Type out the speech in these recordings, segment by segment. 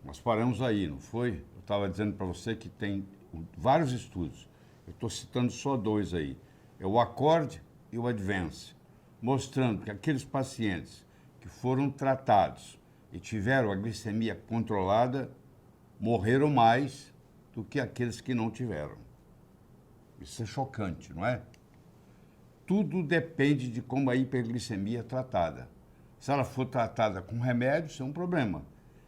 Nós paramos aí, não foi? Eu estava dizendo para você que tem vários estudos. Eu estou citando só dois aí. É o ACCORD e o ADVANCE, mostrando que aqueles pacientes que foram tratados e tiveram a glicemia controlada morreram mais do que aqueles que não tiveram. Isso é chocante, não é? Tudo depende de como a hiperglicemia é tratada. Se ela for tratada com remédio, isso é um problema.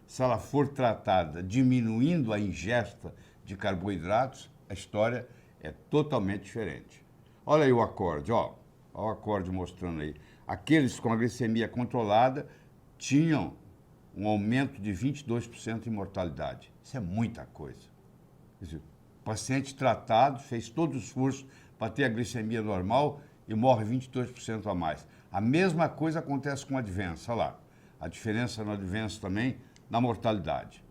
Se ela for tratada diminuindo a ingesta de carboidratos, a história é totalmente diferente. Olha aí o ACCORD, ó. Olha o ACCORD mostrando aí. Aqueles com a glicemia controlada tinham um aumento de 22% em mortalidade. Isso é muita coisa. Quer dizer, o paciente tratado fez todo o esforço para ter a glicemia normal e morre 22% a mais. A mesma coisa acontece com o ADVANCE, olha lá. A diferença no ADVANCE também na mortalidade.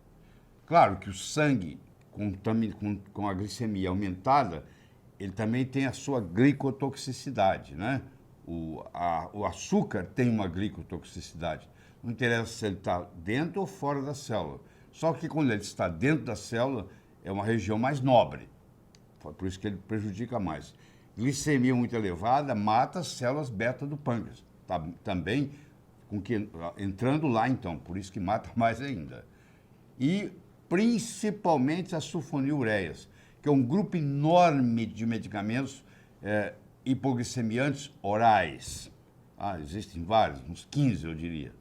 Claro que o sangue com a glicemia aumentada, ele também tem a sua glicotoxicidade, né? O açúcar tem uma glicotoxicidade. Não interessa se ele está dentro ou fora da célula. Só que quando ele está dentro da célula, é uma região mais nobre. Por isso que ele prejudica mais. Glicemia muito elevada mata as células beta do pâncreas. Tá, também entrando lá, então. Por isso que mata mais ainda. E principalmente as sulfonilureias, que é um grupo enorme de medicamentos hipoglicemiantes orais. Existem vários, uns 15, eu diria,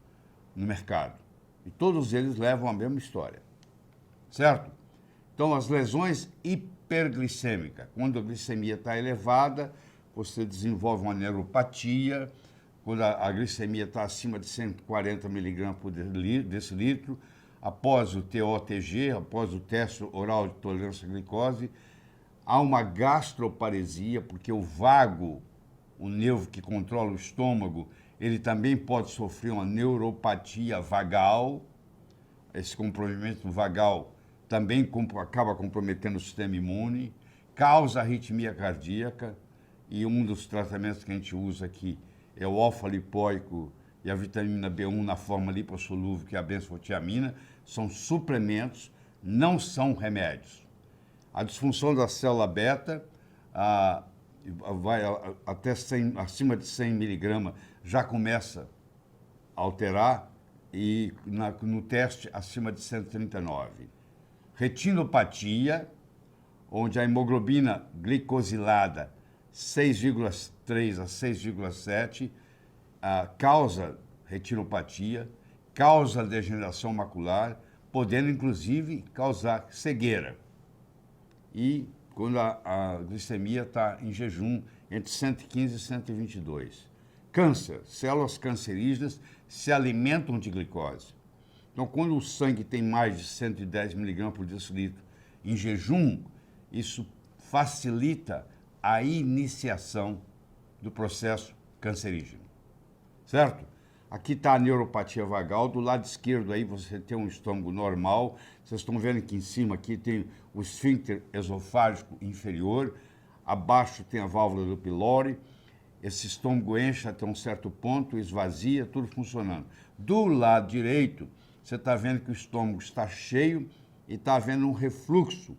no mercado. E todos eles levam a mesma história. Certo? Então, as lesões hiperglicêmicas, quando a glicemia está elevada, você desenvolve uma neuropatia. Quando a glicemia está acima de 140 miligramas por decilitro, após o TOTG, após o teste oral de tolerância à glicose, há uma gastroparesia, porque o vago, o nervo que controla o estômago, ele também pode sofrer uma neuropatia vagal. Esse comprometimento vagal também acaba comprometendo o sistema imune, causa arritmia cardíaca, e um dos tratamentos que a gente usa aqui é o alfa-lipóico e a vitamina B1 na forma lipossolúvel, que é a benzotiamina. São suplementos, não são remédios. A disfunção da célula beta vai até 100, acima de 100 miligramas, já começa a alterar, e no teste acima de 139. Retinopatia, onde a hemoglobina glicosilada 6,3 a 6,7 causa retinopatia, causa degeneração macular, podendo inclusive causar cegueira. E quando a glicemia está em jejum entre 115 e 122. Câncer, células cancerígenas se alimentam de glicose. Então, quando o sangue tem mais de 110 miligramas por decilitro em jejum, isso facilita a iniciação do processo cancerígeno. Certo? Aqui está a neuropatia vagal. Do lado esquerdo aí você tem um estômago normal. Vocês estão vendo que em cima aqui tem o esfíncter esofágico inferior. Abaixo tem a válvula do pylori. Esse estômago enche até um certo ponto, esvazia, tudo funcionando. Do lado direito, você está vendo que o estômago está cheio e está havendo um refluxo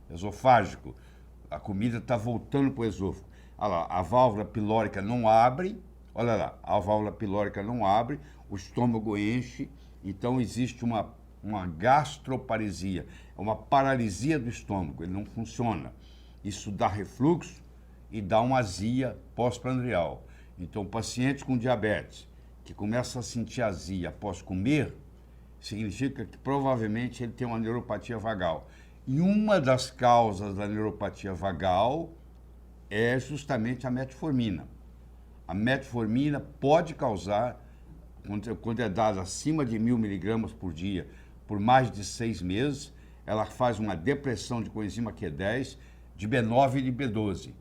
esofágico. A comida está voltando para o esôfago. Olha lá, a válvula pilórica não abre. Olha lá, a válvula pilórica não abre, o estômago enche, então existe uma gastroparesia, uma paralisia do estômago, ele não funciona. Isso dá refluxo e dá uma azia pós-prandial. Então, paciente com diabetes que começa a sentir azia após comer, significa que provavelmente ele tem uma neuropatia vagal. E uma das causas da neuropatia vagal é justamente a metformina. A metformina pode causar, quando é dada acima de 1.000 miligramas por dia, por mais de 6 meses, ela faz uma depressão de coenzima Q10, de B9 e de B12.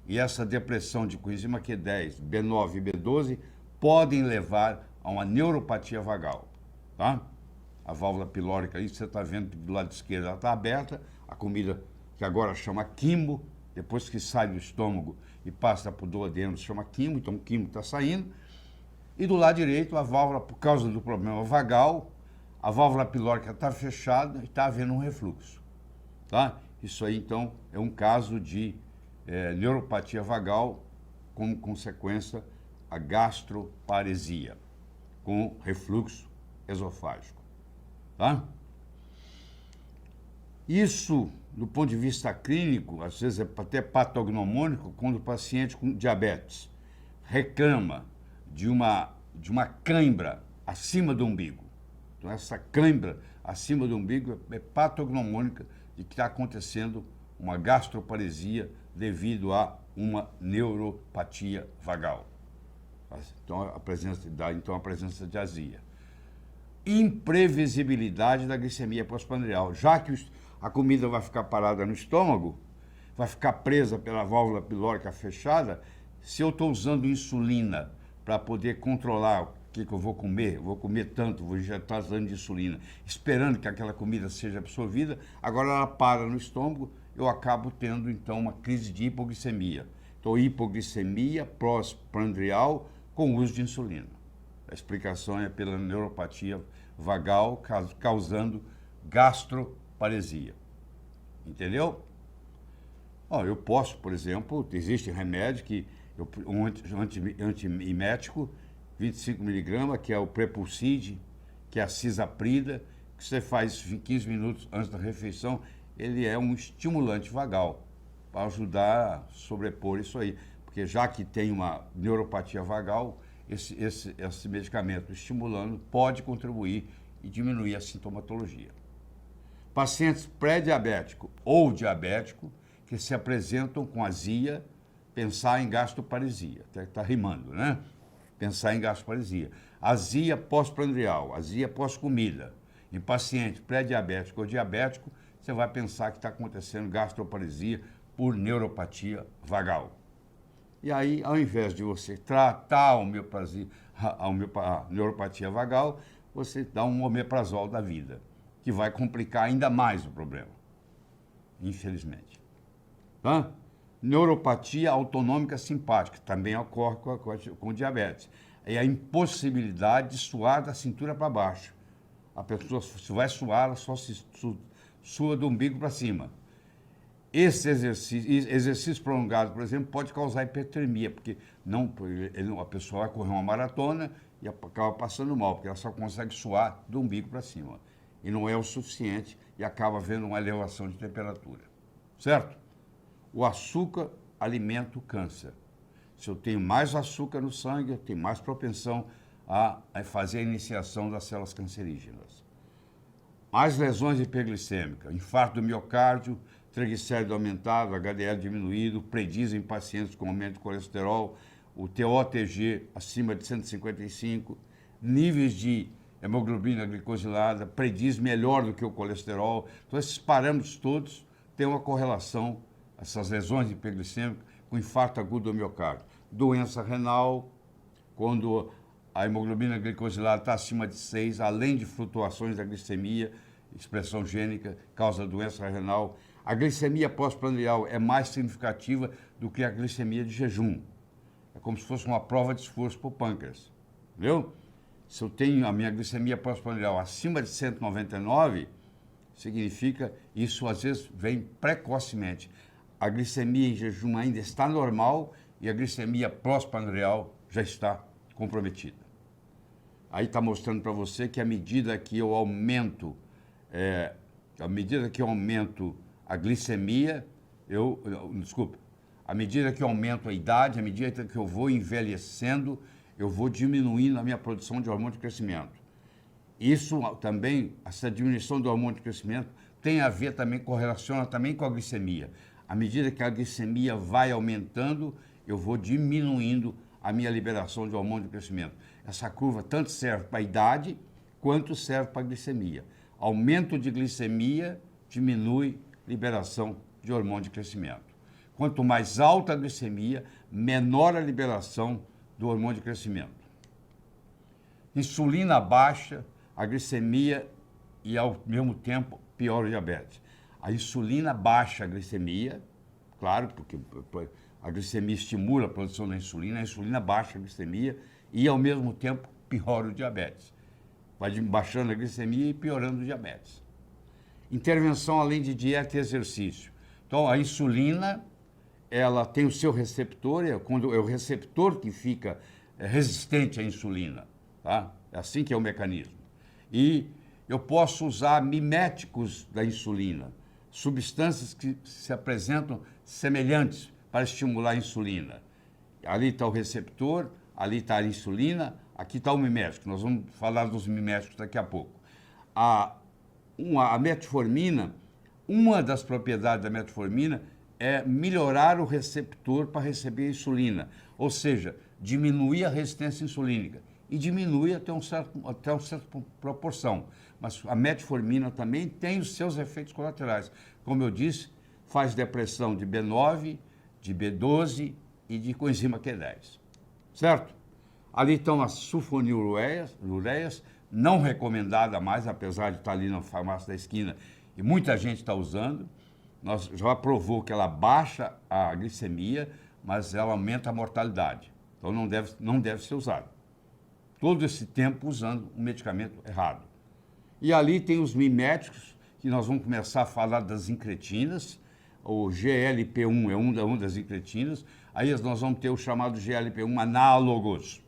E essa depressão de coenzima Q10, B9 e B12 podem levar a uma neuropatia vagal, tá? A válvula pilórica aí, você está vendo que do lado esquerdo ela está aberta, a comida que agora chama quimo, depois que sai do estômago e passa para o duodeno, se chama quimo, então o quimo está saindo. E do lado direito, a válvula, por causa do problema vagal, a válvula pilórica está fechada e está havendo um refluxo. Tá? Isso aí, então, é um caso de neuropatia vagal, como consequência a gastroparesia, com refluxo esofágico. Tá? Isso, do ponto de vista clínico, às vezes é até patognomônico, quando o paciente com diabetes reclama de uma cãibra acima do umbigo. Então, essa cãibra acima do umbigo é patognomônica de que está acontecendo uma gastroparesia devido a uma neuropatia vagal. Então, a presença de azia. Imprevisibilidade da glicemia pós-prandial. Já que a comida vai ficar parada no estômago, vai ficar presa pela válvula pilórica fechada, se eu estou usando insulina para poder controlar o que eu vou comer tanto, vou injetar tanto de insulina, esperando que aquela comida seja absorvida, agora ela para no estômago, eu acabo tendo, então, uma crise de hipoglicemia. Então, hipoglicemia pós-prandial com uso de insulina. A explicação é pela neuropatia vagal causando gastroparesia. Entendeu? Eu posso, por exemplo, existe remédio um antiemético, 25 mg, que é o Prepulsid, que é a Cisaprida, que você faz 15 minutos antes da refeição, ele é um estimulante vagal, para ajudar a sobrepor isso aí. Porque já que tem uma neuropatia vagal, esse medicamento estimulando pode contribuir e diminuir a sintomatologia. Pacientes pré-diabéticos ou diabéticos que se apresentam com azia, pensar em gastroparesia. Até que está rimando, né? Pensar em gastroparesia. Azia pós-prandial, azia pós-comida. Em paciente pré-diabético ou diabético, você vai pensar que está acontecendo gastroparesia por neuropatia vagal. E aí, ao invés de você tratar a neuropatia vagal, você dá um omeprazol da vida, que vai complicar ainda mais o problema, infelizmente. Tá? Neuropatia autonômica simpática, também ocorre com diabetes. É a impossibilidade de suar da cintura para baixo. A pessoa, se vai suar, ela só se sua do umbigo para cima. Esse exercício prolongado, por exemplo, pode causar hipertermia, porque a pessoa vai correr uma maratona e acaba passando mal, porque ela só consegue suar do umbigo para cima. E não é o suficiente e acaba havendo uma elevação de temperatura. Certo? O açúcar alimenta o câncer. Se eu tenho mais açúcar no sangue, eu tenho mais propensão a fazer a iniciação das células cancerígenas. Mais lesões hiperglicêmicas, infarto do miocárdio, triglicérido aumentado, HDL diminuído, predizem pacientes com aumento de colesterol, o TOTG acima de 155, níveis de hemoglobina glicosilada, prediz melhor do que o colesterol. Então, esses parâmetros todos têm uma correlação, essas lesões hiperglicêmicas, com infarto agudo do miocárdio. Doença renal, quando a hemoglobina glicosilada está acima de 6, além de flutuações da glicemia, expressão gênica, causa doença renal. A glicemia pós-prandial é mais significativa do que a glicemia de jejum. É como se fosse uma prova de esforço para o pâncreas. Entendeu? Se eu tenho a minha glicemia pós-prandial acima de 199, significa, isso às vezes vem precocemente. A glicemia em jejum ainda está normal e a glicemia pós-prandial já está comprometida. Aí está mostrando para você que à medida que eu aumento a glicemia, à medida que eu aumento a idade, à medida que eu vou envelhecendo, eu vou diminuindo a minha produção de hormônio de crescimento. Isso também, essa diminuição do hormônio de crescimento, tem a ver também, correlaciona também com a glicemia. À medida que a glicemia vai aumentando, eu vou diminuindo a minha liberação de hormônio de crescimento. Essa curva tanto serve para a idade, quanto serve para a glicemia. Aumento de glicemia diminui liberação de hormônio de crescimento. Quanto mais alta a glicemia, menor a liberação do hormônio de crescimento. Insulina baixa, a glicemia e, ao mesmo tempo, piora o diabetes. A insulina baixa a glicemia, claro, porque a glicemia estimula a produção da insulina, a insulina baixa a glicemia e, ao mesmo tempo, piora o diabetes. vai baixando a glicemia e piorando o diabetes. Intervenção além de dieta e exercício. Então, a insulina, ela tem o seu receptor, é o receptor que fica resistente à insulina, tá? É assim que é o mecanismo. E eu posso usar miméticos da insulina, substâncias que se apresentam semelhantes para estimular a insulina. Ali está o receptor, ali está a insulina, aqui está o mimético. Nós vamos falar dos miméticos daqui a pouco. A metformina, uma das propriedades da metformina é melhorar o receptor para receber a insulina, ou seja, diminuir a resistência insulínica e diminui até uma certa proporção. Mas a metformina também tem os seus efeitos colaterais. Como eu disse, faz depressão de B9, de B12 e de coenzima Q10. Certo? Ali estão as sulfonilureias, não recomendada mais, apesar de estar ali na farmácia da esquina e muita gente está usando. Nós já provou que ela baixa a glicemia, mas ela aumenta a mortalidade. Então não deve ser usado. Todo esse tempo usando um medicamento errado. E ali tem os miméticos, que nós vamos começar a falar das incretinas. O GLP-1 é uma das incretinas. Aí nós vamos ter o chamado GLP-1 análogos,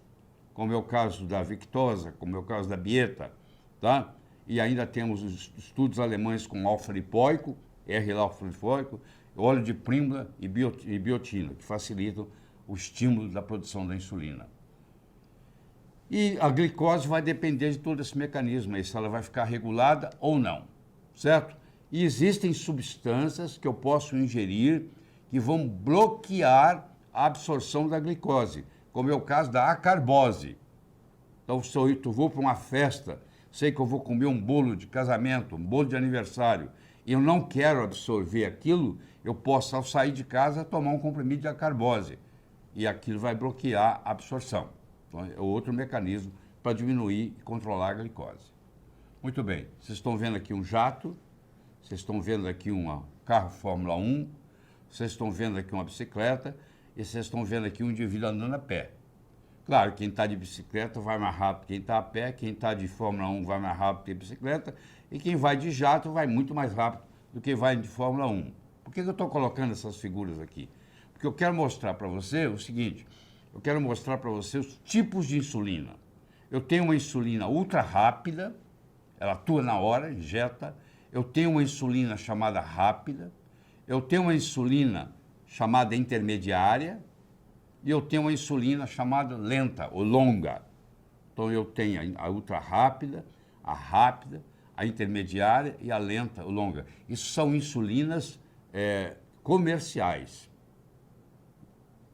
como é o caso da Victoza, como é o caso da Bieta, tá? E ainda temos os estudos alemães com alfa-lipoico, R-alfa-lipoico, óleo de prímula e biotina, que facilitam o estímulo da produção da insulina. E a glicose vai depender de todo esse mecanismo aí, se ela vai ficar regulada ou não, certo? E existem substâncias que eu posso ingerir que vão bloquear a absorção da glicose, como é o caso da acarbose. Então, se eu vou para uma festa, sei que eu vou comer um bolo de casamento, um bolo de aniversário, e eu não quero absorver aquilo, eu posso, ao sair de casa, tomar um comprimido de acarbose, e aquilo vai bloquear a absorção. Então, é outro mecanismo para diminuir e controlar a glicose. Muito bem, vocês estão vendo aqui um jato, vocês estão vendo aqui um carro Fórmula 1, vocês estão vendo aqui uma bicicleta e vocês estão vendo aqui um indivíduo andando a pé. Claro, quem está de bicicleta vai mais rápido que quem está a pé, quem está de Fórmula 1 vai mais rápido que a bicicleta e quem vai de jato vai muito mais rápido do que vai de Fórmula 1. Por que eu estou colocando essas figuras aqui? Porque eu quero mostrar para você o seguinte, eu quero mostrar para você os tipos de insulina. Eu tenho uma insulina ultra rápida, ela atua na hora, injeta. Eu tenho uma insulina chamada rápida, eu tenho uma insulina chamada intermediária e eu tenho uma insulina chamada lenta ou longa. Então eu tenho a ultra rápida, a intermediária e a lenta ou longa. Isso são insulinas comerciais.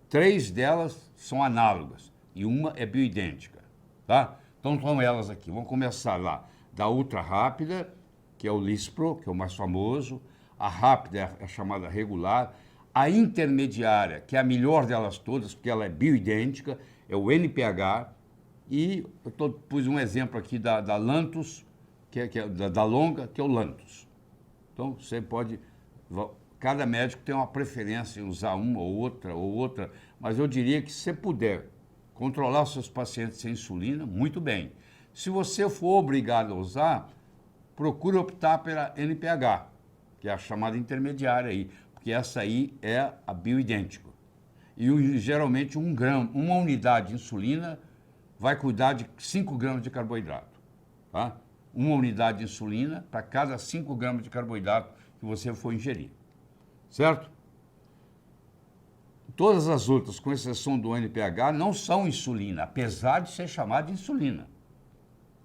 3 delas são análogas e uma é bioidêntica, tá? Então são elas aqui. Vamos começar lá da ultra rápida, que é o Lispro, que é o mais famoso. A rápida é a chamada regular. A intermediária, que é a melhor delas todas, porque ela é bioidêntica, é o NPH. E eu pus um exemplo aqui da Lantus, da longa, que é o Lantus. Então, você pode... Cada médico tem uma preferência em usar uma ou outra, mas eu diria que se você puder controlar os seus pacientes sem insulina, muito bem. Se você for obrigado a usar, procure optar pela NPH, que é a chamada intermediária aí, porque essa aí é a bioidêntica. E geralmente uma unidade de insulina vai cuidar de 5 gramas de carboidrato, tá? Uma unidade de insulina para cada 5 gramas de carboidrato que você for ingerir, certo? Todas as outras, com exceção do NPH, não são insulina, apesar de ser chamada de insulina.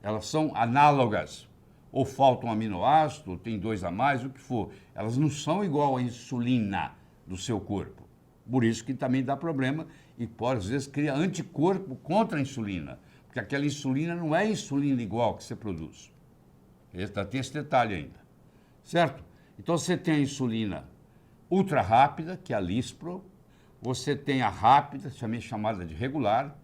Elas são análogas. Ou falta um aminoácido, ou tem 2 a mais, o que for. Elas não são igual à insulina do seu corpo. Por isso que também dá problema e pode, às vezes, criar anticorpo contra a insulina. Porque aquela insulina não é insulina igual que você produz. Tem esse detalhe ainda. Certo? Então, você tem a insulina ultra rápida, que é a Lispro. Você tem a rápida, também chamada de regular.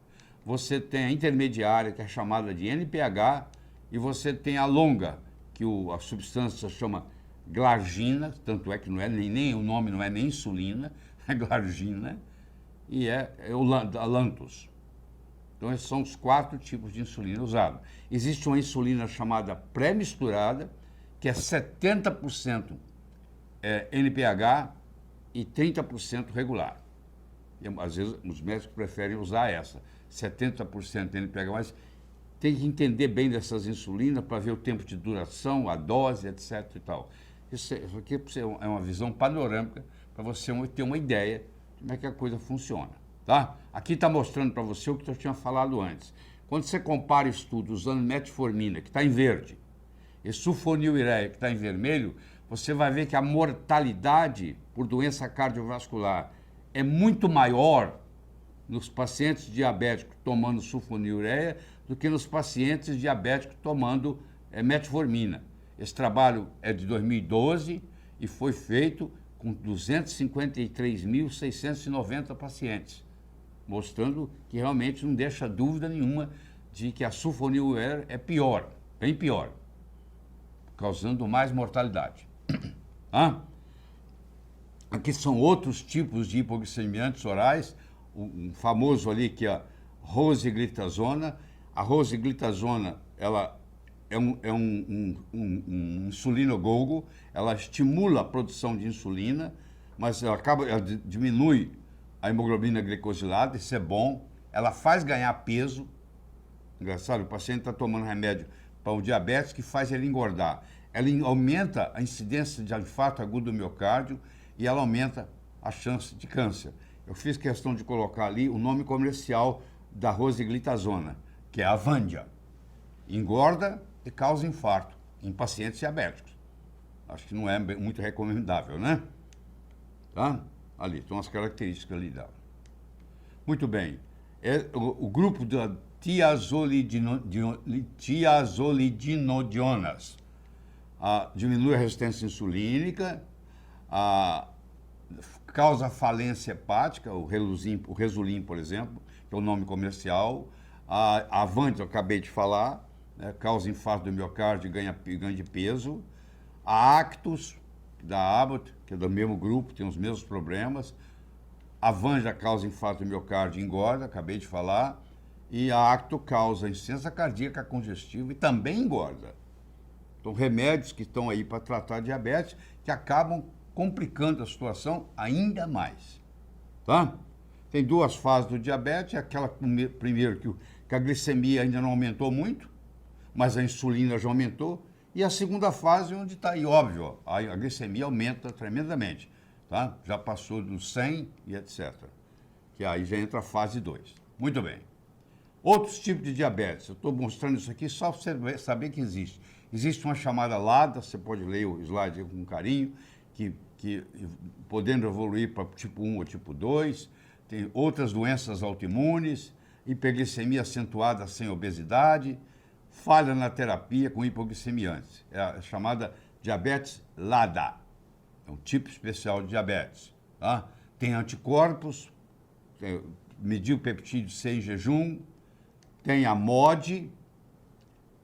Você tem a intermediária, que é chamada de NPH. E você tem a longa, que a substância chama glargina, tanto é que não é nem o nome não é nem insulina, é glargina, e a Lantus. Então, esses são os 4 tipos de insulina usados. Existe uma insulina chamada pré-misturada, que é 70% NPH e 30% regular. E, às vezes, os médicos preferem usar essa, 70% NPH, mas tem que entender bem dessas insulinas para ver o tempo de duração, a dose, etc. e tal. Isso aqui é uma visão panorâmica para você ter uma ideia de como é que a coisa funciona. Tá? Aqui está mostrando para você o que eu tinha falado antes. Quando você compara estudos usando metformina, que está em verde, e sulfonilureia, que está em vermelho, você vai ver que a mortalidade por doença cardiovascular é muito maior nos pacientes diabéticos tomando sulfonilureia do que nos pacientes diabéticos tomando metformina. Esse trabalho é de 2012 e foi feito com 253.690 pacientes, mostrando que realmente não deixa dúvida nenhuma de que a sulfonilureia é pior, bem pior, causando mais mortalidade. Aqui são outros tipos de hipoglicemiantes orais, um famoso ali que é a rosiglitazona. A rosiglitazona, ela é um insulinogogo, ela estimula a produção de insulina, mas ela diminui a hemoglobina glicosilada, isso é bom. Ela faz ganhar peso. Engraçado, o paciente está tomando remédio para o diabetes que faz ele engordar. Ela aumenta a incidência de infarto agudo do miocárdio e ela aumenta a chance de câncer. Eu fiz questão de colocar ali o nome comercial da rosiglitazona, que é a Avandia. Engorda e causa infarto em pacientes diabéticos. Acho que não é muito recomendável, né? Tá? Ali, estão as características ali dela. Muito bem. O grupo da tiazolidinodionas diminui a resistência insulínica, causa falência hepática, o Resulim, por exemplo, que é o nome comercial. A Avandia, eu acabei de falar, né, causa infarto do miocárdio e ganha de peso. A Actus, da Abbott, que é do mesmo grupo, tem os mesmos problemas. A Avandia causa infarto do miocárdio e engorda, acabei de falar. E a Acto causa insuficiência cardíaca congestiva e também engorda. Então, remédios que estão aí para tratar diabetes que acabam complicando a situação ainda mais. Tá? Tem 2 fases do diabetes, aquela primeiro que a glicemia ainda não aumentou muito, mas a insulina já aumentou, e a segunda fase onde está aí, óbvio, a glicemia aumenta tremendamente, tá? Já passou dos 100 e etc. Que aí já entra a fase 2. Muito bem. Outros tipos de diabetes, eu estou mostrando isso aqui só para você saber que existe. Existe uma chamada LADA, você pode ler o slide com carinho, que podendo evoluir para tipo 1 ou tipo 2, tem outras doenças autoimunes, hiperglicemia acentuada sem obesidade, falha na terapia com hipoglicemiantes. É a chamada diabetes LADA, é um tipo especial de diabetes. Tá? Tem anticorpos, medir o peptídeo C em jejum, tem a MOD,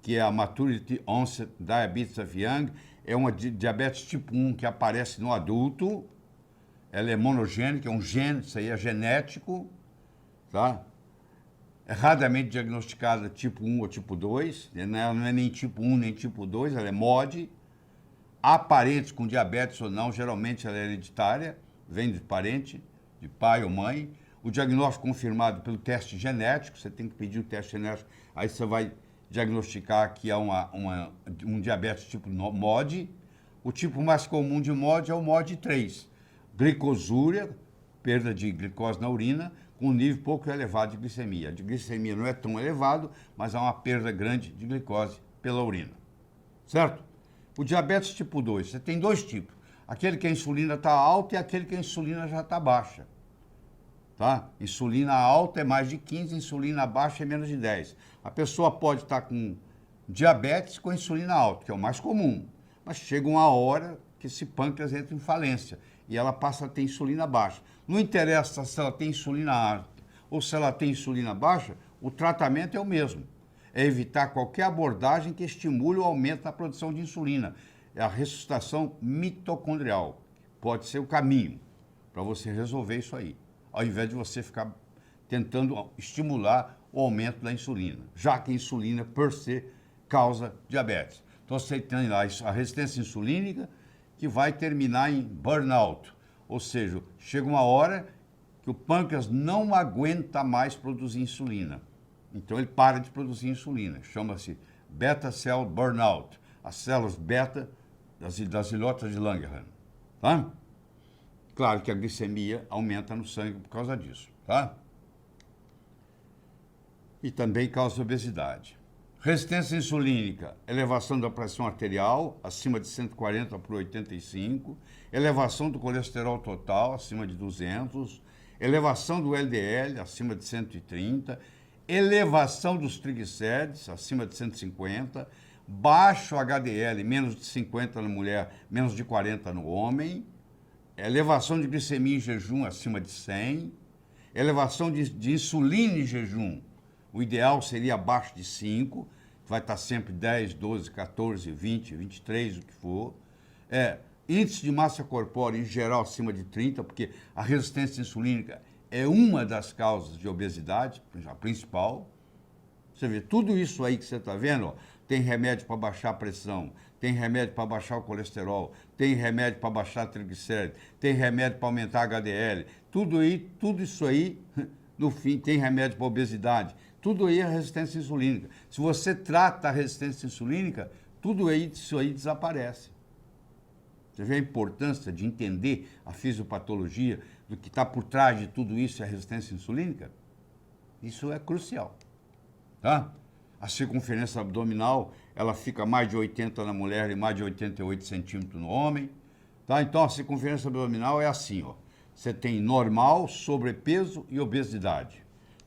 que é a Maturity Onset Diabetes of Young, é uma diabetes tipo 1 que aparece no adulto, ela é monogênica, é um gene, isso aí é genético, tá? Erradamente diagnosticada tipo 1 ou tipo 2, ela não é nem tipo 1 nem tipo 2, ela é MOD, há parentes com diabetes ou não, geralmente ela é hereditária, vem de parente, de pai ou mãe, o diagnóstico confirmado pelo teste genético, você tem que pedir o teste genético, aí você vai diagnosticar que há um diabetes tipo MOD. O tipo mais comum de MOD é o MOD 3, glicosúria, perda de glicose na urina, com um nível pouco elevado de glicemia. A de glicemia não é tão elevado, mas há uma perda grande de glicose pela urina. Certo? O diabetes tipo 2, você tem 2 tipos. Aquele que a insulina está alta e aquele que a insulina já está baixa. Tá? Insulina alta é mais de 15, insulina baixa é menos de 10. A pessoa pode estar com diabetes com insulina alta, que é o mais comum, mas chega uma hora que esse pâncreas entra em falência e ela passa a ter insulina baixa. Não interessa se ela tem insulina alta ou se ela tem insulina baixa, o tratamento é o mesmo. É evitar qualquer abordagem que estimule o aumento da produção de insulina. É a ressuscitação mitocondrial. Pode ser o caminho para você resolver isso aí, ao invés de você ficar tentando estimular o aumento da insulina, já que a insulina, per se, causa diabetes. Então, você tem lá a resistência insulínica que vai terminar em burnout, ou seja, chega uma hora que o pâncreas não aguenta mais produzir insulina. Então, ele para de produzir insulina. Chama-se beta cell burnout, as células beta das ilhotas de Langerhans. Tá? Claro que a glicemia aumenta no sangue por causa disso. Tá? E também causa obesidade. Resistência insulínica, elevação da pressão arterial, acima de 140 por 85, elevação do colesterol total, acima de 200, elevação do LDL, acima de 130, elevação dos triglicérides, acima de 150, baixo HDL, menos de 50 na mulher, menos de 40 no homem, elevação de glicemia em jejum, acima de 100, elevação de insulina em jejum, o ideal seria abaixo de 5, vai estar sempre 10, 12, 14, 20, 23, o que for. Índice de massa corpórea, em geral, acima de 30, porque a resistência insulínica é uma das causas de obesidade, a principal. Você vê, tudo isso aí que você está vendo, ó, tem remédio para baixar a pressão, tem remédio para baixar o colesterol, tem remédio para baixar triglicérides, tem remédio para aumentar HDL, tudo isso aí, no fim, tem remédio para obesidade. Tudo aí é resistência insulínica. Se você trata a resistência insulínica, tudo isso aí desaparece. Você vê a importância de entender a fisiopatologia, do que está por trás de tudo isso, é a resistência insulínica? Isso é crucial. Tá? A circunferência abdominal, ela fica mais de 80 na mulher e mais de 88 centímetros no homem. Tá? Então, a circunferência abdominal é assim, ó. Você tem normal, sobrepeso e obesidade.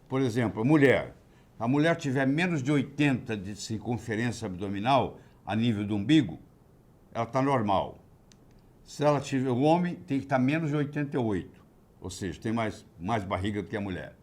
Por exemplo, a mulher tiver menos de 80 de circunferência abdominal a nível do umbigo, ela está normal. Se ela tiver, o homem tem que estar menos de 88, ou seja, tem mais barriga do que a mulher.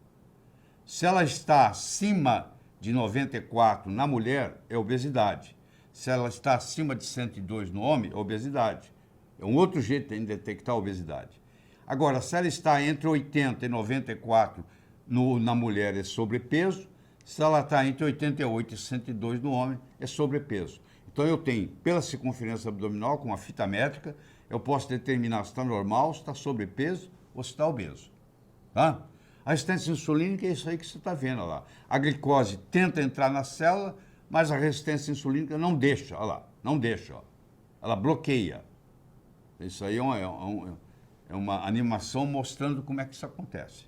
Se ela está acima de 94 na mulher, é obesidade. Se ela está acima de 102 no homem, é obesidade. É um outro jeito de detectar a obesidade. Agora, se ela está entre 80 e 94 na mulher, é sobrepeso. Se ela está entre 88 e 102 no homem, é sobrepeso. Então, eu tenho, pela circunferência abdominal, com a fita métrica, eu posso determinar se está normal, se está sobrepeso ou se está obeso. Tá? A resistência insulínica é isso aí que você está vendo, olha lá. A glicose tenta entrar na célula, mas a resistência insulínica não deixa, olha lá, não deixa. Ó. Ela bloqueia. Isso aí é uma animação mostrando como é que isso acontece.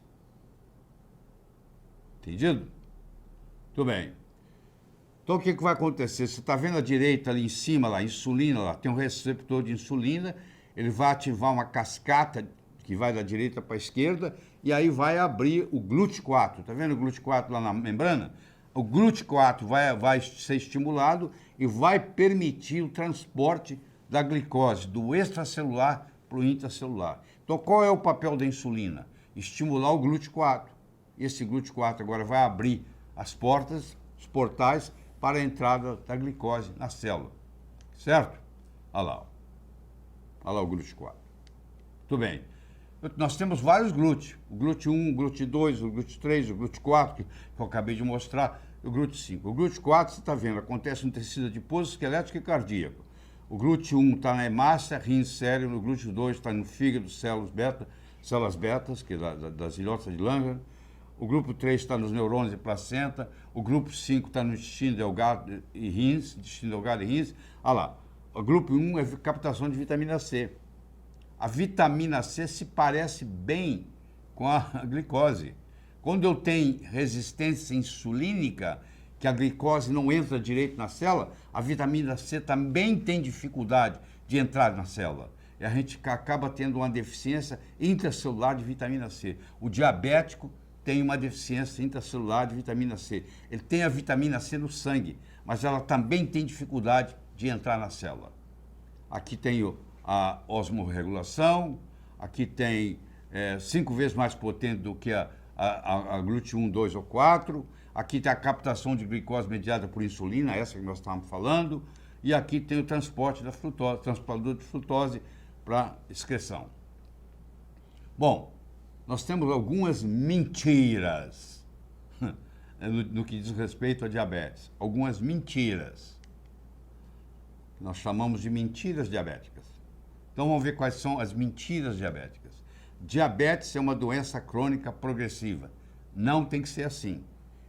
Entendido? Muito bem. Então, o que vai acontecer? Você está vendo à direita ali em cima, lá, insulina, lá, tem um receptor de insulina, ele vai ativar uma cascata que vai da direita para a esquerda e aí vai abrir o GLUT4. Está vendo o GLUT4 lá na membrana? O GLUT4 vai ser estimulado e vai permitir o transporte da glicose do extracelular para o intracelular. Então, qual é o papel da insulina? Estimular o GLUT4. Esse GLUT4 agora vai abrir as portas, os portais, para a entrada da glicose na célula. Certo? Olha lá. Olha lá o GLUT4. Muito bem. Nós temos vários GLUT. O GLUT1, o GLUT2, o GLUT3, o GLUT4, que eu acabei de mostrar, o GLUT5. O GLUT4, você está vendo, acontece no tecido adiposo, esquelético e cardíaco. O GLUT1 está na hemácia, rins, cérebro. O GLUT2 está no fígado, células betas, que é das ilhotas de Langerhans. O grupo 3 está nos neurônios e placenta. O grupo 5 está no intestino delgado e rins. Olha lá. O grupo 1 é captação de vitamina C. A vitamina C se parece bem com a glicose. Quando eu tenho resistência insulínica, que a glicose não entra direito na célula, a vitamina C também tem dificuldade de entrar na célula. E a gente acaba tendo uma deficiência intracelular de vitamina C. O diabético tem uma deficiência intracelular de vitamina C. Ele tem a vitamina C no sangue, mas ela também tem dificuldade de entrar na célula. Aqui tem a osmorregulação, aqui tem 5 vezes mais potente do que a GLUT1, 2 ou 4. Aqui tem a captação de glicose mediada por insulina, essa que nós estávamos falando. E aqui tem o transporte da frutose, transportador de frutose para excreção. Bom, nós temos algumas mentiras. no que diz respeito à diabetes. Algumas mentiras. Nós chamamos de mentiras diabéticas. Então vamos ver quais são as mentiras diabéticas. Diabetes é uma doença crônica progressiva. Não tem que ser assim.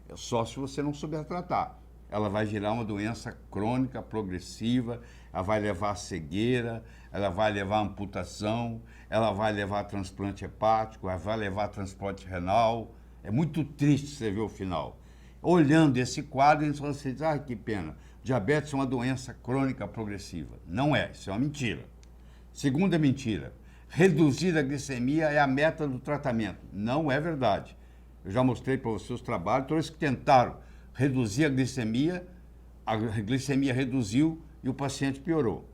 É só se você não souber tratar. Ela vai virar uma doença crônica progressiva, ela vai levar a cegueira, ela vai levar a amputação, ela vai levar a transplante hepático, ela vai levar a transplante renal. É muito triste você ver o final. Olhando esse quadro, então você diz, ah, que pena, diabetes é uma doença crônica progressiva. Não é, isso é uma mentira. Segunda mentira, reduzir a glicemia é a meta do tratamento. Não é verdade. Eu já mostrei para vocês os trabalhos, todos que tentaram reduzir a glicemia reduziu e o paciente piorou.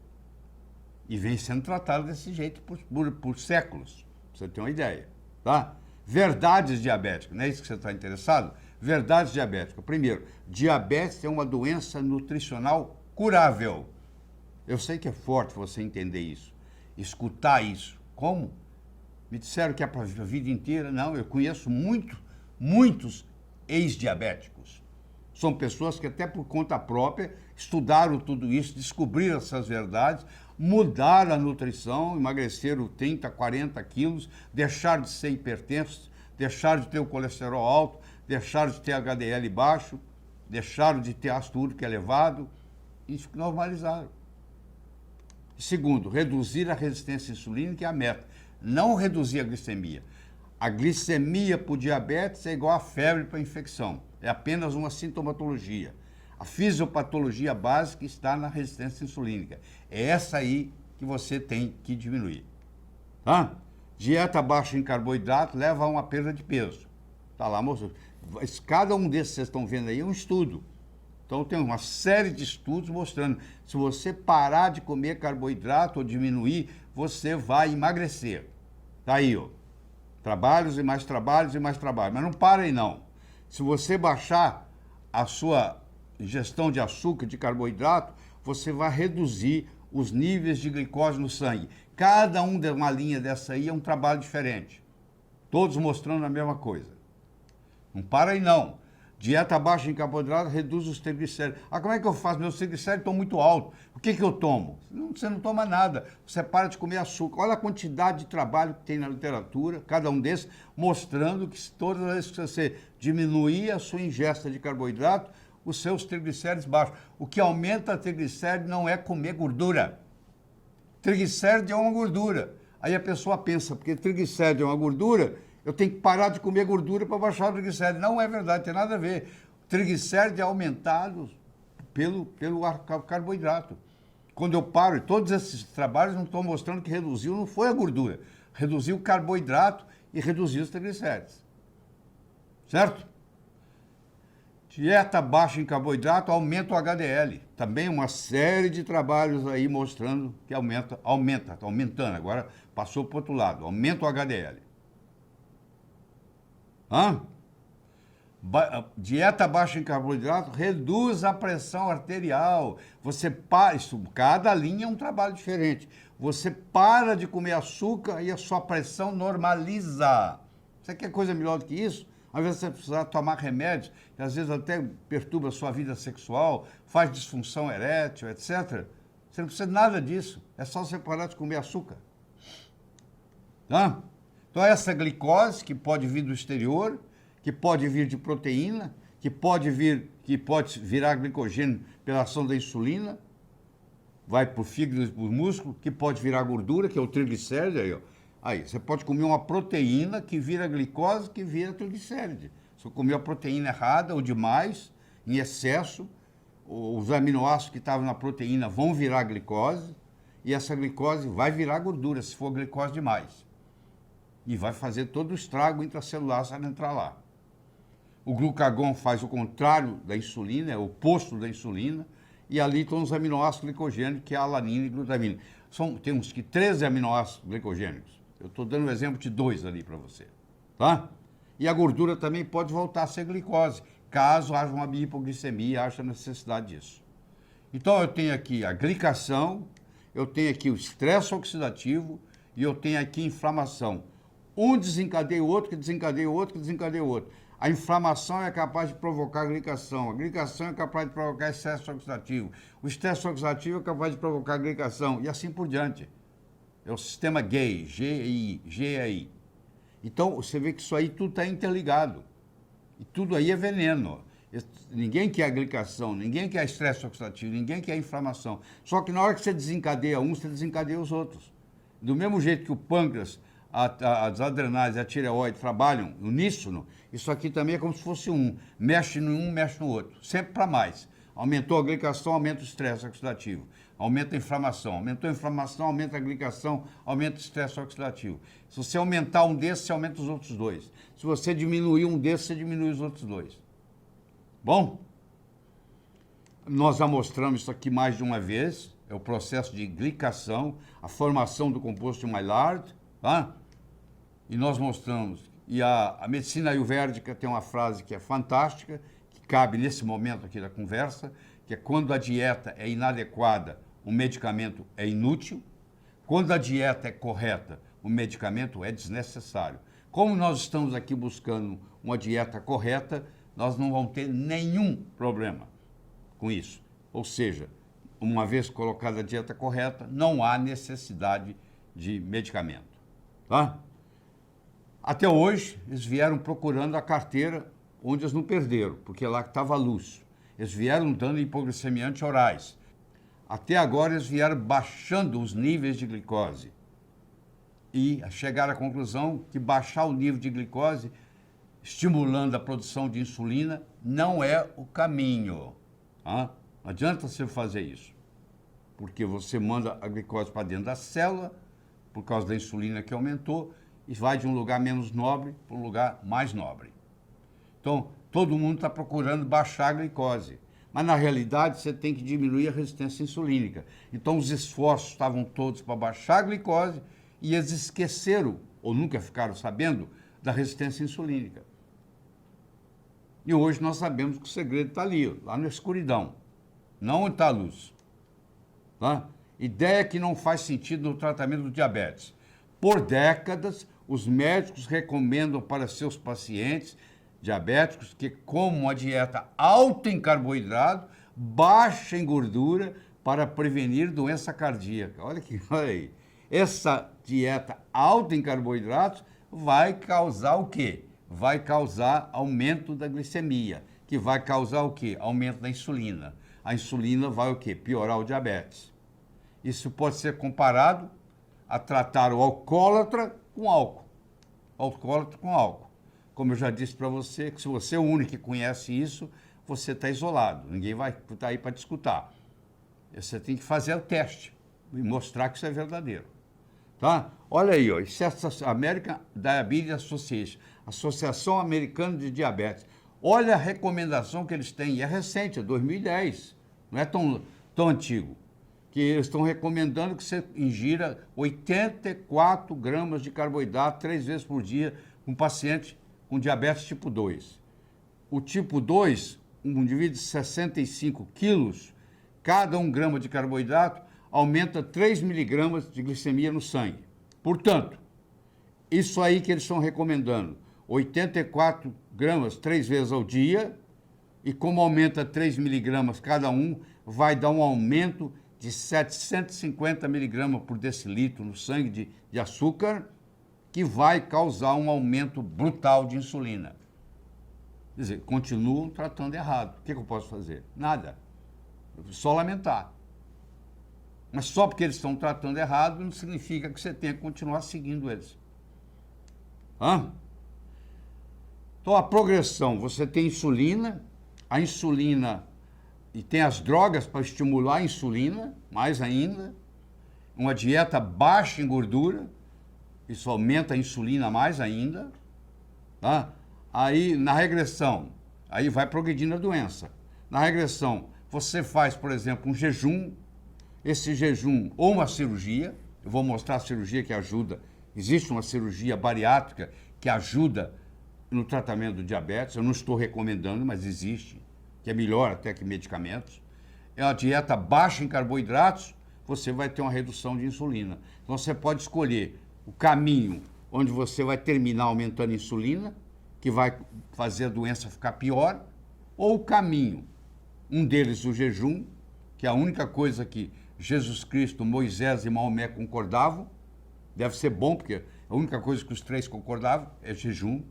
E vem sendo tratado desse jeito por séculos, pra você ter uma ideia, tá? Verdades diabéticas, não é isso que você está interessado? Verdades diabéticas. Primeiro, diabetes é uma doença nutricional curável. Eu sei que é forte você entender isso, escutar isso. Como? Me disseram que é para a vida inteira. Não, eu conheço muitos ex-diabéticos. São pessoas que até por conta própria estudaram tudo isso, descobriram essas verdades, mudaram a nutrição, emagreceram 30, 40 quilos, deixaram de ser hipertensos, deixaram de ter o colesterol alto, deixaram de ter HDL baixo, deixaram de ter ácido úrico elevado e normalizaram. Segundo, reduzir a resistência insulínica é a meta, não reduzir a glicemia. A glicemia para o diabetes é igual a febre para a infecção. É apenas uma sintomatologia. A fisiopatologia básica está na resistência insulínica. É essa aí que você tem que diminuir. Tá? Dieta baixa em carboidrato leva a uma perda de peso. Está lá, moço. Cada um desses que vocês estão vendo aí é um estudo. Então tem uma série de estudos mostrando que se você parar de comer carboidrato ou diminuir, você vai emagrecer. Tá aí, ó. Trabalhos e mais trabalhos e mais trabalhos. Mas não para aí, não. Se você baixar a sua ingestão de açúcar, de carboidrato, você vai reduzir os níveis de glicose no sangue. Cada um de uma linha dessa aí é um trabalho diferente. Todos mostrando a mesma coisa. Não para aí, não. Dieta baixa em carboidrato reduz os triglicéridos. Ah, como é que eu faço? Meus triglicéridos estão muito altos. O que eu tomo? Você não toma nada. Você para de comer açúcar. Olha a quantidade de trabalho que tem na literatura, cada um desses, mostrando que todas as vezes que você diminuir a sua ingesta de carboidrato, os seus triglicéridos baixam. O que aumenta a triglicéridos não é comer gordura. Triglicérido é uma gordura. Aí a pessoa pensa, porque triglicérido é uma gordura, eu tenho que parar de comer gordura para baixar o triglicérido. Não é verdade, tem nada a ver. O triglicérido é aumentado pelo carboidrato. Quando eu paro, todos esses trabalhos não estão mostrando que reduziu, não foi a gordura. Reduziu o carboidrato e reduziu os triglicéridos. Certo? Dieta baixa em carboidrato aumenta o HDL. Também uma série de trabalhos aí mostrando que está aumentando. Agora passou para o outro lado, aumenta o HDL. Dieta baixa em carboidrato reduz a pressão arterial. Você para, isso, cada linha é um trabalho diferente. Você para de comer açúcar e a sua pressão normaliza. Você quer coisa melhor do que isso? Às vezes você precisa tomar remédios, que às vezes até perturba a sua vida sexual, faz disfunção erétil, etc. Você não precisa de nada disso. É só você parar de comer açúcar. Tá? Então essa glicose, que pode vir do exterior, que pode vir de proteína, que pode virar glicogênio pela ação da insulina, vai para o fígado e para o músculo, que pode virar gordura, que é o triglicéride, aí, ó. Aí, você pode comer uma proteína que vira glicose, que vira triglicéride. Se você comer a proteína errada ou demais, em excesso, os aminoácidos que estavam na proteína vão virar glicose, e essa glicose vai virar gordura, se for glicose demais. E vai fazer todo o estrago intracelular se ela entrar lá. O glucagon faz o contrário da insulina, é o oposto da insulina, e ali estão os aminoácidos glicogênicos, que é a alanina e glutamina. Temos que 13 aminoácidos glicogênicos. Eu estou dando um exemplo de 2 ali para você. Tá? E a gordura também pode voltar a ser glicose, caso haja uma hipoglicemia, haja necessidade disso. Então eu tenho aqui a glicação, eu tenho aqui o estresse oxidativo e eu tenho aqui inflamação. Um desencadeia o outro, que desencadeia o outro, que desencadeia o outro. A inflamação é capaz de provocar glicação. A glicação é capaz de provocar estresse oxidativo. O estresse oxidativo é capaz de provocar glicação. E assim por diante. É o sistema GAI, GAI. Então, você vê que isso aí tudo está interligado. E tudo aí é veneno. Ninguém quer a glicação, ninguém quer estresse oxidativo, ninguém quer inflamação. Só que na hora que você desencadeia um, você desencadeia os outros. Do mesmo jeito que o pâncreas, as adrenais e a tireoide trabalham uníssono, isso aqui também é como se fosse um. Mexe em um, mexe no outro. Sempre para mais. Aumentou a glicação, aumenta o estresse oxidativo. Aumenta a inflamação. Aumentou a inflamação, aumenta a glicação, aumenta o estresse oxidativo. Se você aumentar um desses, você aumenta os outros dois. Se você diminuir um desses, você diminui os outros dois. Bom? Nós já mostramos isso aqui mais de uma vez. É o processo de glicação, a formação do composto de Maillard, tá? E nós mostramos. E a medicina ayurvédica tem uma frase que é fantástica, que cabe nesse momento aqui da conversa, que é quando a dieta é inadequada, o medicamento é inútil. Quando a dieta é correta, o medicamento é desnecessário. Como nós estamos aqui buscando uma dieta correta, nós não vamos ter nenhum problema com isso. Ou seja, uma vez colocada a dieta correta, não há necessidade de medicamento. Tá? Até hoje, eles vieram procurando a carteira onde eles não perderam, porque é lá que estava a luz. Eles vieram dando hipoglicemiantes orais. Até agora, eles vieram baixando os níveis de glicose. E chegaram à conclusão que baixar o nível de glicose, estimulando a produção de insulina, não é o caminho. Tá? Não adianta você fazer isso, porque você manda a glicose para dentro da célula, por causa da insulina que aumentou, e vai de um lugar menos nobre para um lugar mais nobre. Então, todo mundo está procurando baixar a glicose, mas na realidade você tem que diminuir a resistência insulínica. Então, os esforços estavam todos para baixar a glicose e eles esqueceram, ou nunca ficaram sabendo, da resistência insulínica. E hoje nós sabemos que o segredo está ali, lá na escuridão, não onde está a luz. Tá? Ideia que não faz sentido no tratamento do diabetes. Por décadas, os médicos recomendam para seus pacientes diabéticos que comam uma dieta alta em carboidrato, baixa em gordura, para prevenir doença cardíaca. Olha aí. Essa dieta alta em carboidratos vai causar o quê? Vai causar aumento da glicemia, que vai causar o quê? Aumento da insulina. A insulina vai o quê? Piorar o diabetes. Isso pode ser comparado a tratar o alcoólatra com álcool. Alcoólatra com álcool. Como eu já disse para você, que se você é o único que conhece isso, você está isolado. Ninguém vai estar aí para te escutar. Você tem que fazer o teste e mostrar que isso é verdadeiro. Tá? Olha aí, ó, isso é a American Diabetes Association, Associação Americana de Diabetes. Olha a recomendação que eles têm, e é recente, é 2010, não é tão antigo, que eles estão recomendando que você ingira 84 gramas de carboidrato 3 vezes por dia com paciente com diabetes tipo 2. O tipo 2, um indivíduo de 65 quilos, cada 1 grama de carboidrato aumenta 3 miligramas de glicemia no sangue. Portanto, isso aí que eles estão recomendando, 84 gramas 3 vezes ao dia, e como aumenta 3 miligramas cada um, vai dar um aumento de 750 miligramas por decilitro no sangue de açúcar, que vai causar um aumento brutal de insulina. Quer dizer, continuam tratando errado. O que eu posso fazer? Nada. Só lamentar. Mas só porque eles estão tratando errado não significa que você tenha que continuar seguindo eles. Então, a progressão, você tem insulina, a insulina, e tem as drogas para estimular a insulina, mais ainda, uma dieta baixa em gordura, isso aumenta a insulina mais ainda, tá? Aí, na regressão, aí vai progredindo a doença. Na regressão, você faz, por exemplo, um jejum, esse jejum ou uma cirurgia, eu vou mostrar a cirurgia que ajuda, existe uma cirurgia bariátrica que ajuda no tratamento do diabetes, eu não estou recomendando, mas existe, que é melhor até que medicamentos. É uma dieta baixa em carboidratos, você vai ter uma redução de insulina. Então você pode escolher o caminho onde você vai terminar aumentando a insulina, que vai fazer a doença ficar pior, ou o caminho. Um deles, o jejum, que é a única coisa que Jesus Cristo, Moisés e Maomé concordavam. Deve ser bom, porque a única coisa que os três concordavam é jejum,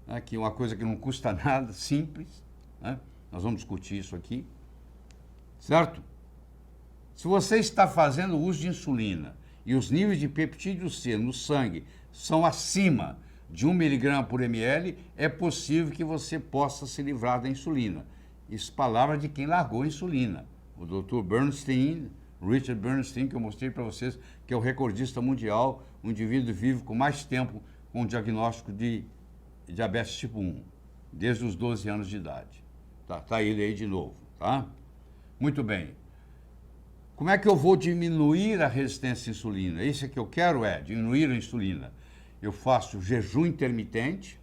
né? Que é uma coisa que não custa nada, simples, né? Nós vamos discutir isso aqui, certo? Se você está fazendo uso de insulina e os níveis de peptídeo C no sangue são acima de 1 miligrama por ml, é possível que você possa se livrar da insulina. Isso palavra de quem largou a insulina. O Dr. Bernstein, Richard Bernstein, que eu mostrei para vocês, que é o recordista mundial, um indivíduo vivo com mais tempo com o diagnóstico de diabetes tipo 1, desde os 12 anos de idade. Tá ele aí de novo, tá? Muito bem. Como é que eu vou diminuir a resistência à insulina? Isso que eu quero diminuir a insulina. Eu faço jejum intermitente,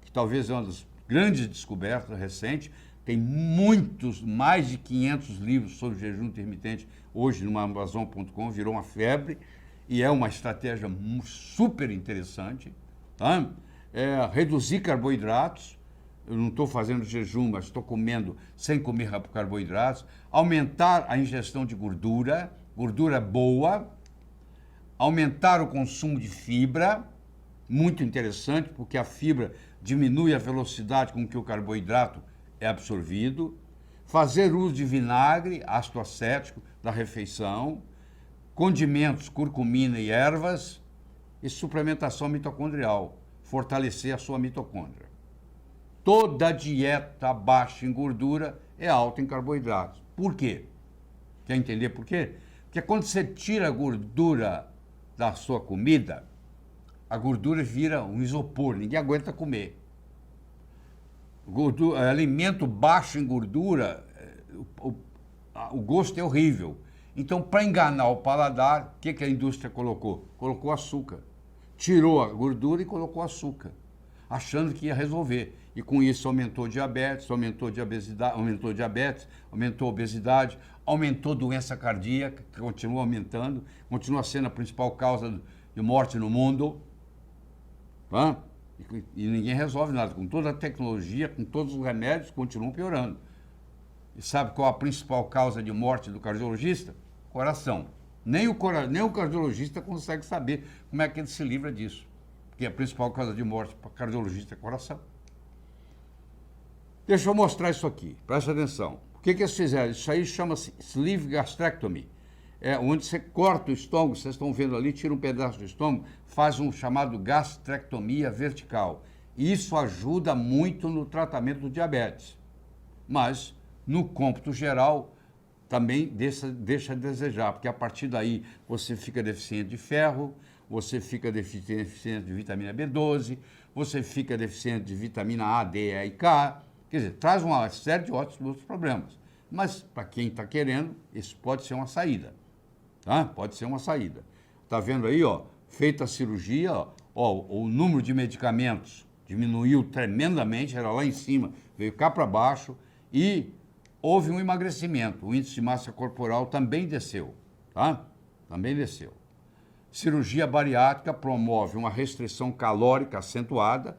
que talvez é uma das grandes descobertas recentes. Tem muitos, mais de 500 livros sobre jejum intermitente hoje no Amazon.com, virou uma febre e é uma estratégia super interessante. Tá? Reduzir carboidratos. Eu não estou fazendo jejum, mas estou comendo sem comer carboidratos. Aumentar a ingestão de gordura boa. Aumentar o consumo de fibra, muito interessante, porque a fibra diminui a velocidade com que o carboidrato é absorvido. Fazer uso de vinagre, ácido acético, da refeição. Condimentos, curcumina e ervas. E suplementação mitocondrial, fortalecer a sua mitocôndria. Toda dieta baixa em gordura é alta em carboidratos. Por quê? Quer entender por quê? Porque quando você tira a gordura da sua comida, a gordura vira um isopor, ninguém aguenta comer. Alimento baixo em gordura, o gosto é horrível. Então, para enganar o paladar, o que a indústria colocou? Colocou açúcar. Tirou a gordura e colocou açúcar, achando que ia resolver. E com isso aumentou diabetes, aumentou obesidade, aumentou doença cardíaca, que continua aumentando, continua sendo a principal causa de morte no mundo. Tá? E ninguém resolve nada. Com toda a tecnologia, com todos os remédios, continuam piorando. E sabe qual a principal causa de morte do cardiologista? Coração. Nem o cardiologista consegue saber como é que ele se livra disso. Porque a principal causa de morte para o cardiologista é coração. Deixa eu mostrar isso aqui, presta atenção. O que eles fizeram? Isso aí chama-se sleeve gastrectomy. É onde você corta o estômago, vocês estão vendo ali, tira um pedaço do estômago, faz um chamado gastrectomia vertical. Isso ajuda muito no tratamento do diabetes. Mas, no cômputo geral, também deixa a desejar, porque a partir daí você fica deficiente de ferro, você fica deficiente de vitamina B12, você fica deficiente de vitamina A, D, E e K. Quer dizer, traz uma série de outros problemas. Mas, para quem está querendo, isso pode ser uma saída. Tá? Pode ser uma saída. Está vendo aí, ó, feita a cirurgia, ó, o número de medicamentos diminuiu tremendamente, era lá em cima, veio cá para baixo e houve um emagrecimento. O índice de massa corporal também desceu. Tá? Também desceu. Cirurgia bariátrica promove uma restrição calórica acentuada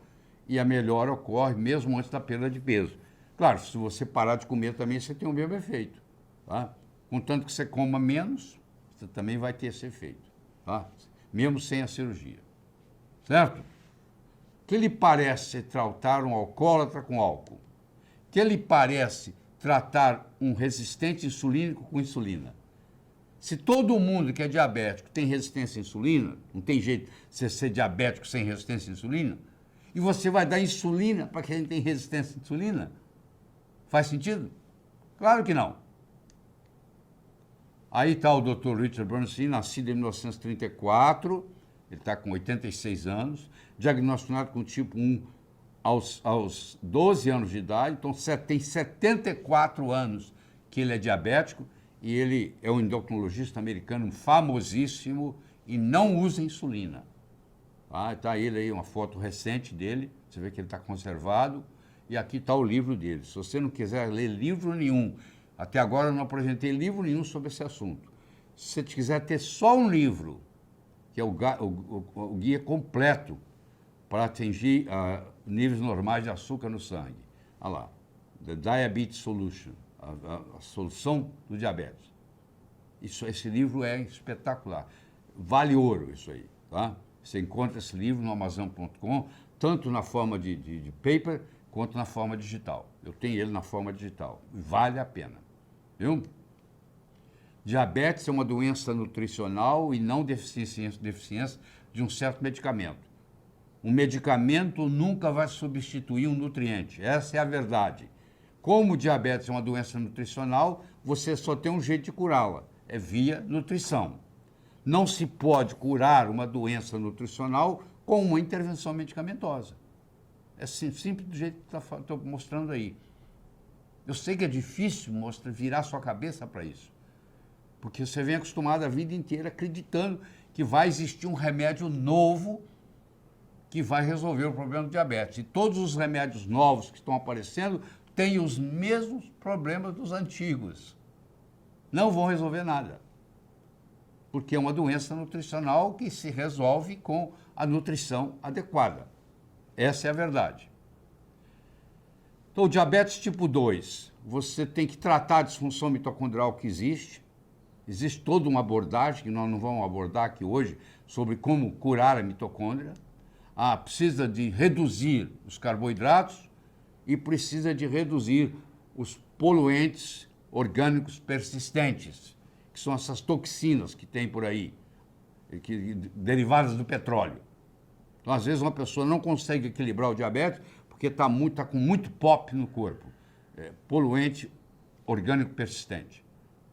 e a melhora ocorre mesmo antes da perda de peso. Claro, se você parar de comer também, você tem o mesmo efeito. Tá? Contanto que você coma menos, você também vai ter esse efeito. Tá? Mesmo sem a cirurgia. Certo? Que lhe parece tratar um alcoólatra com álcool? Que lhe parece tratar um resistente insulínico com insulina? Se todo mundo que é diabético tem resistência à insulina, não tem jeito de você ser diabético sem resistência à insulina, e você vai dar insulina para quem tem resistência à insulina? Faz sentido? Claro que não. Aí está o Dr. Richard Bernstein, nascido em 1934, ele está com 86 anos, diagnosticado com tipo 1 aos 12 anos de idade, então tem 74 anos que ele é diabético, e ele é um endocrinologista americano famosíssimo e não usa insulina. Está ele aí, uma foto recente dele, você vê que ele está conservado, e aqui está o livro dele. Se você não quiser ler livro nenhum, até agora eu não apresentei livro nenhum sobre esse assunto. Se você quiser ter só um livro, que é o guia completo para atingir níveis normais de açúcar no sangue. Olha lá, The Diabetes Solution, a solução do diabetes. Esse livro é espetacular. Vale ouro isso aí, tá? Você encontra esse livro no Amazon.com, tanto na forma de paper, quanto na forma digital. Eu tenho ele na forma digital. Vale a pena. Viu? Diabetes é uma doença nutricional e não deficiência de um certo medicamento. Um medicamento nunca vai substituir um nutriente. Essa é a verdade. Como o diabetes é uma doença nutricional, você só tem um jeito de curá-la. É via nutrição. Não se pode curar uma doença nutricional com uma intervenção medicamentosa. É simples do jeito que estou mostrando aí. Eu sei que é difícil virar sua cabeça para isso. Porque você vem acostumado a vida inteira acreditando que vai existir um remédio novo que vai resolver o problema do diabetes. E todos os remédios novos que estão aparecendo têm os mesmos problemas dos antigos. Não vão resolver nada. Porque é uma doença nutricional que se resolve com a nutrição adequada. Essa é a verdade. Então, o diabetes tipo 2, você tem que tratar a disfunção mitocondrial que existe. Existe toda uma abordagem, que nós não vamos abordar aqui hoje, sobre como curar a mitocôndria. Precisa de reduzir os carboidratos e precisa de reduzir os poluentes orgânicos persistentes, que são essas toxinas que tem por aí, derivadas do petróleo. Então, às vezes, uma pessoa não consegue equilibrar o diabetes porque está com muito POP no corpo, poluente orgânico persistente.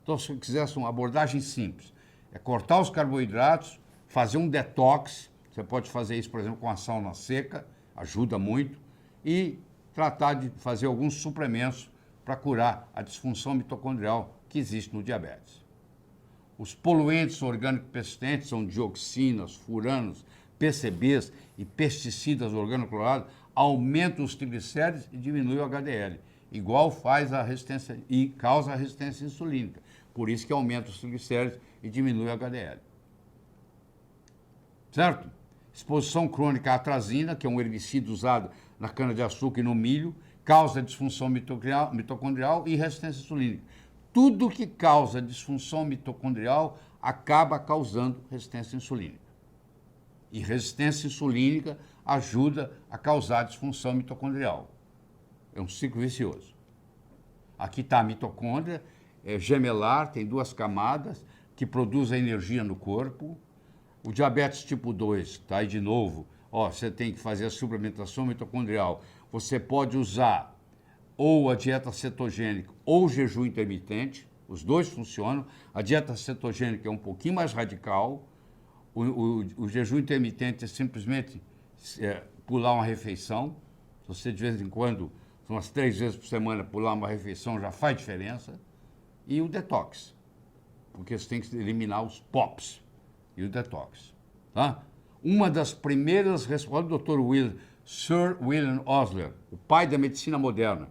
Então, se eu quisesse uma abordagem simples, é cortar os carboidratos, fazer um detox, você pode fazer isso, por exemplo, com a sauna seca, ajuda muito, e tratar de fazer alguns suplementos para curar a disfunção mitocondrial que existe no diabetes. Os poluentes orgânicos persistentes são dioxinas, furanos, PCBs e pesticidas organoclorados, aumentam os triglicéridos e diminuem o HDL. Igual faz a resistência e causa a resistência insulínica. Por isso que aumenta os triglicéridos e diminui o HDL. Certo? Exposição crônica à atrazina, que é um herbicida usado na cana-de-açúcar e no milho, causa disfunção mitocondrial e resistência insulínica. Tudo que causa disfunção mitocondrial acaba causando resistência insulínica. E resistência insulínica ajuda a causar disfunção mitocondrial. É um ciclo vicioso. Aqui está a mitocôndria, é gemelar, tem 2 camadas, que produz a energia no corpo. O diabetes tipo 2, está aí de novo, você tem que fazer a suplementação mitocondrial. Você pode usar ou a dieta cetogênica ou o jejum intermitente, os dois funcionam. A dieta cetogênica é um pouquinho mais radical, o jejum intermitente é simplesmente pular uma refeição. Se você de vez em quando, umas 3 vezes por semana, pular uma refeição já faz diferença. E o detox, porque você tem que eliminar os POPs e o detox. Tá? Uma das primeiras respostas do Dr. Sir William Osler, o pai da medicina moderna,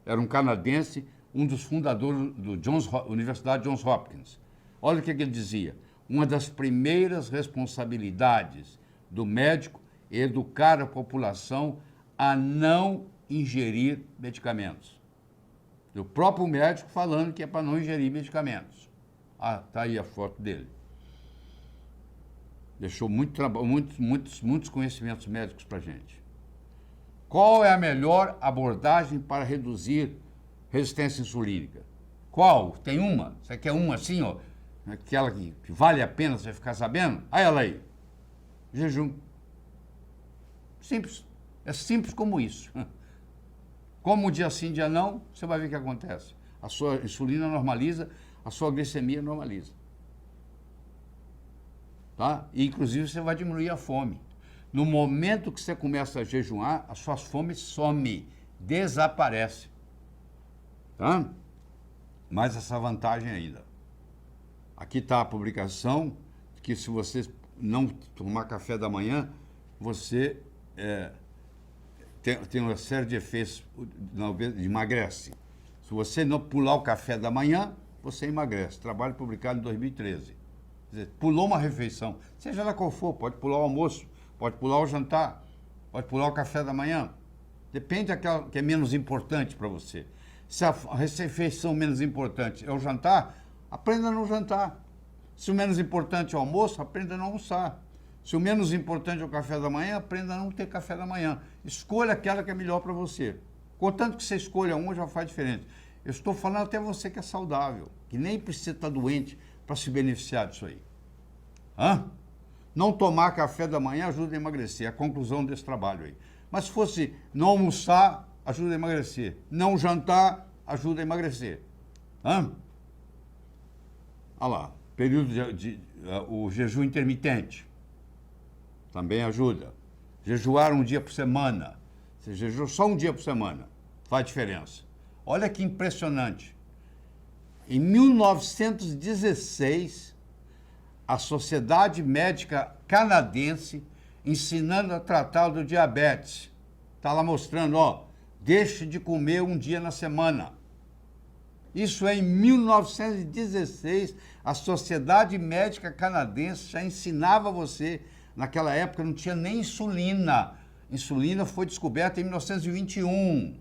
era um canadense, um dos fundadores da Universidade Johns Hopkins. Olha o que ele dizia. Uma das primeiras responsabilidades do médico é educar a população a não ingerir medicamentos. O próprio médico falando que é para não ingerir medicamentos. Está aí a foto dele. Deixou muitos conhecimentos médicos para a gente. Qual é a melhor abordagem para reduzir resistência insulínica? Qual? Tem uma? Você quer uma assim, ó? Aquela que vale a pena você ficar sabendo? Olha ela aí. Jejum. Simples. É simples como isso. Como dia sim, dia não, você vai ver o que acontece. A sua insulina normaliza, a sua glicemia normaliza. Tá? E, inclusive, você vai diminuir a fome. No momento que você começa a jejuar, a sua fome some, desaparece. Tá? Mais essa vantagem ainda. Aqui está a publicação que se você não tomar café da manhã, você tem uma série de efeitos, emagrece. Se você não pular o café da manhã, você emagrece. Trabalho publicado em 2013. Quer dizer, pulou uma refeição, seja lá qual for, pode pular o almoço, pode pular o jantar, pode pular o café da manhã, Depende daquela que é menos importante para você. Se a refeição menos importante é o jantar, aprenda a não jantar. Se o menos importante é o almoço, aprenda a não almoçar. Se o menos importante é o café da manhã, aprenda a não ter café da manhã. Escolha aquela que é melhor para você. Contanto que você escolha uma, já faz diferente. Eu estou falando até você que é saudável, que nem precisa estar doente para se beneficiar disso aí. Hã? Não tomar café da manhã ajuda a emagrecer, é a conclusão desse trabalho aí. Mas se fosse não almoçar, ajuda a emagrecer. Não jantar, ajuda a emagrecer. Hã? Olha lá, período o jejum intermitente também ajuda. Jejuar um dia por semana. Você jejua só um dia por semana, faz diferença. Olha que impressionante. Em 1916, a Sociedade Médica Canadense ensinando a tratar do diabetes. Está lá mostrando, ó, deixe de comer um dia na semana. Isso é em 1916, a Sociedade Médica Canadense já ensinava você, naquela época não tinha nem insulina. Insulina foi descoberta em 1921,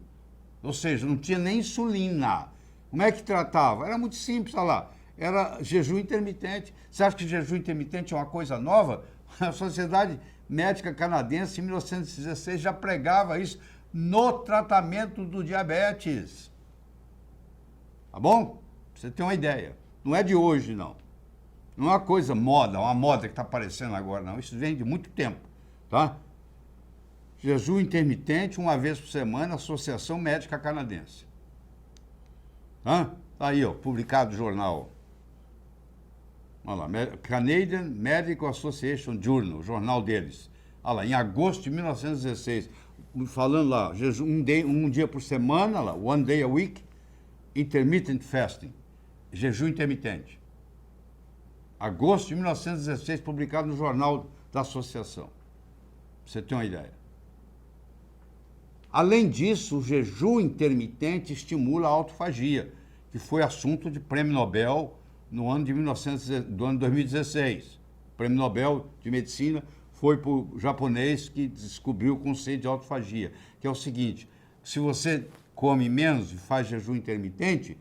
ou seja, não tinha nem insulina. Como é que tratava? Era muito simples, olha lá, era jejum intermitente. Você acha que jejum intermitente é uma coisa nova? A Sociedade Médica Canadense, em 1916, já pregava isso no tratamento do diabetes. Tá bom? Pra você ter uma ideia. Não é de hoje, não. Não é uma coisa moda, uma moda que está aparecendo agora, não. Isso vem de muito tempo, tá? Jejum intermitente, uma vez por semana, Associação Médica Canadense. Tá? Aí, ó, publicado no jornal. Olha lá, Canadian Medical Association Journal, o jornal deles. Olha lá, em agosto de 1916, falando lá, jejum, um dia por semana, lá, one day a week, intermittent fasting, jejum intermitente. Agosto de 1916, publicado no jornal da associação. Pra você ter uma ideia. Além disso, o jejum intermitente estimula a autofagia, que foi assunto de prêmio Nobel no ano de 2016. O prêmio Nobel de Medicina foi para o japonês que descobriu o conceito de autofagia, que é o seguinte: se você come menos e faz jejum intermitente,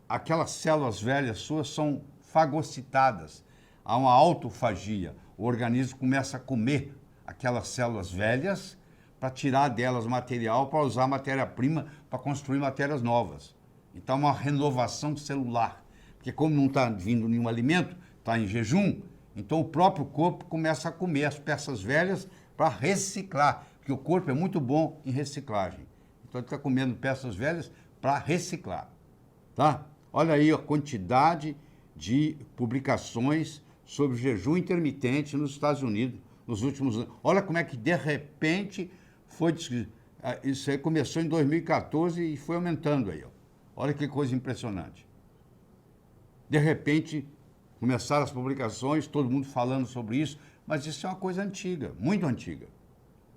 aquelas células velhas suas são fagocitadas. Há uma autofagia. O organismo começa a comer aquelas células velhas para tirar delas material, para usar matéria-prima para construir matérias novas. Então, uma renovação celular. Porque como não está vindo nenhum alimento, está em jejum, então o próprio corpo começa a comer as peças velhas para reciclar. Porque o corpo é muito bom em reciclagem. Então, ele está comendo peças velhas para reciclar. Tá? Olha aí a quantidade de publicações sobre jejum intermitente nos Estados Unidos nos últimos anos. Olha como é que, de repente, isso aí começou em 2014 e foi aumentando aí. Ó. Olha que coisa impressionante. De repente, começaram as publicações, todo mundo falando sobre isso, mas isso é uma coisa antiga, muito antiga.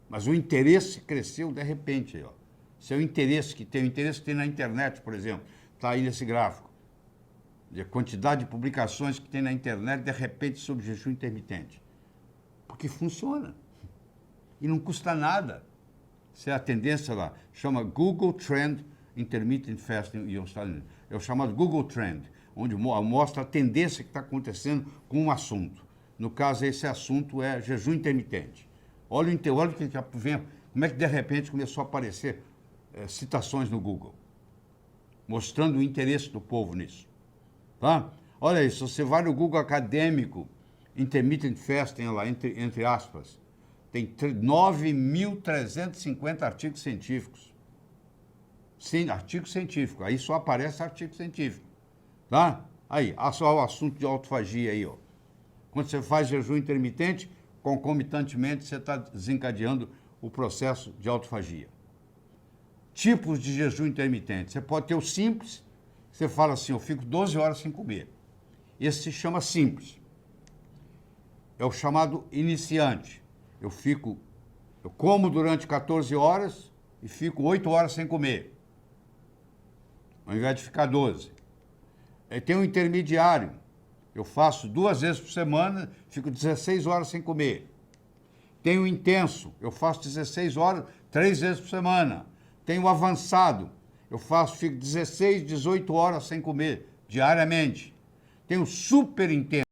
Mas o interesse cresceu de repente. Aí, ó. Esse é o interesse que tem na internet, por exemplo. Está aí nesse gráfico. A quantidade de publicações que tem na internet, de repente, sobre jejum intermitente. Porque funciona. E não custa nada. Essa é a tendência lá. Chama Google Trend Intermittent Fasting e Estados Unidos. É o chamado Google Trend, onde mostra a tendência que está acontecendo com um assunto. No caso, esse assunto é jejum intermitente. Olha o que vem, como é que de repente começou a aparecer citações no Google, mostrando o interesse do povo nisso. Tá? Olha isso, você vai no Google acadêmico, Intermittent Fasting, lá, entre aspas, tem 9.350 artigos científicos. Sim, artigo científico, aí só aparece artigo científico. Tá? Aí, só o assunto de autofagia aí, ó. Quando você faz jejum intermitente, concomitantemente você está desencadeando o processo de autofagia. Tipos de jejum intermitente. Você pode ter o simples, você fala assim, eu fico 12 horas sem comer. Esse se chama simples. É o chamado iniciante. Eu como durante 14 horas e fico 8 horas sem comer, ao invés de ficar 12. Tem um intermediário. Eu faço 2 vezes por semana, fico 16 horas sem comer. Tem o intenso. Eu faço 16 horas, 3 vezes por semana. Tem o avançado. Eu fico 16, 18 horas sem comer, diariamente. Tem o super intenso.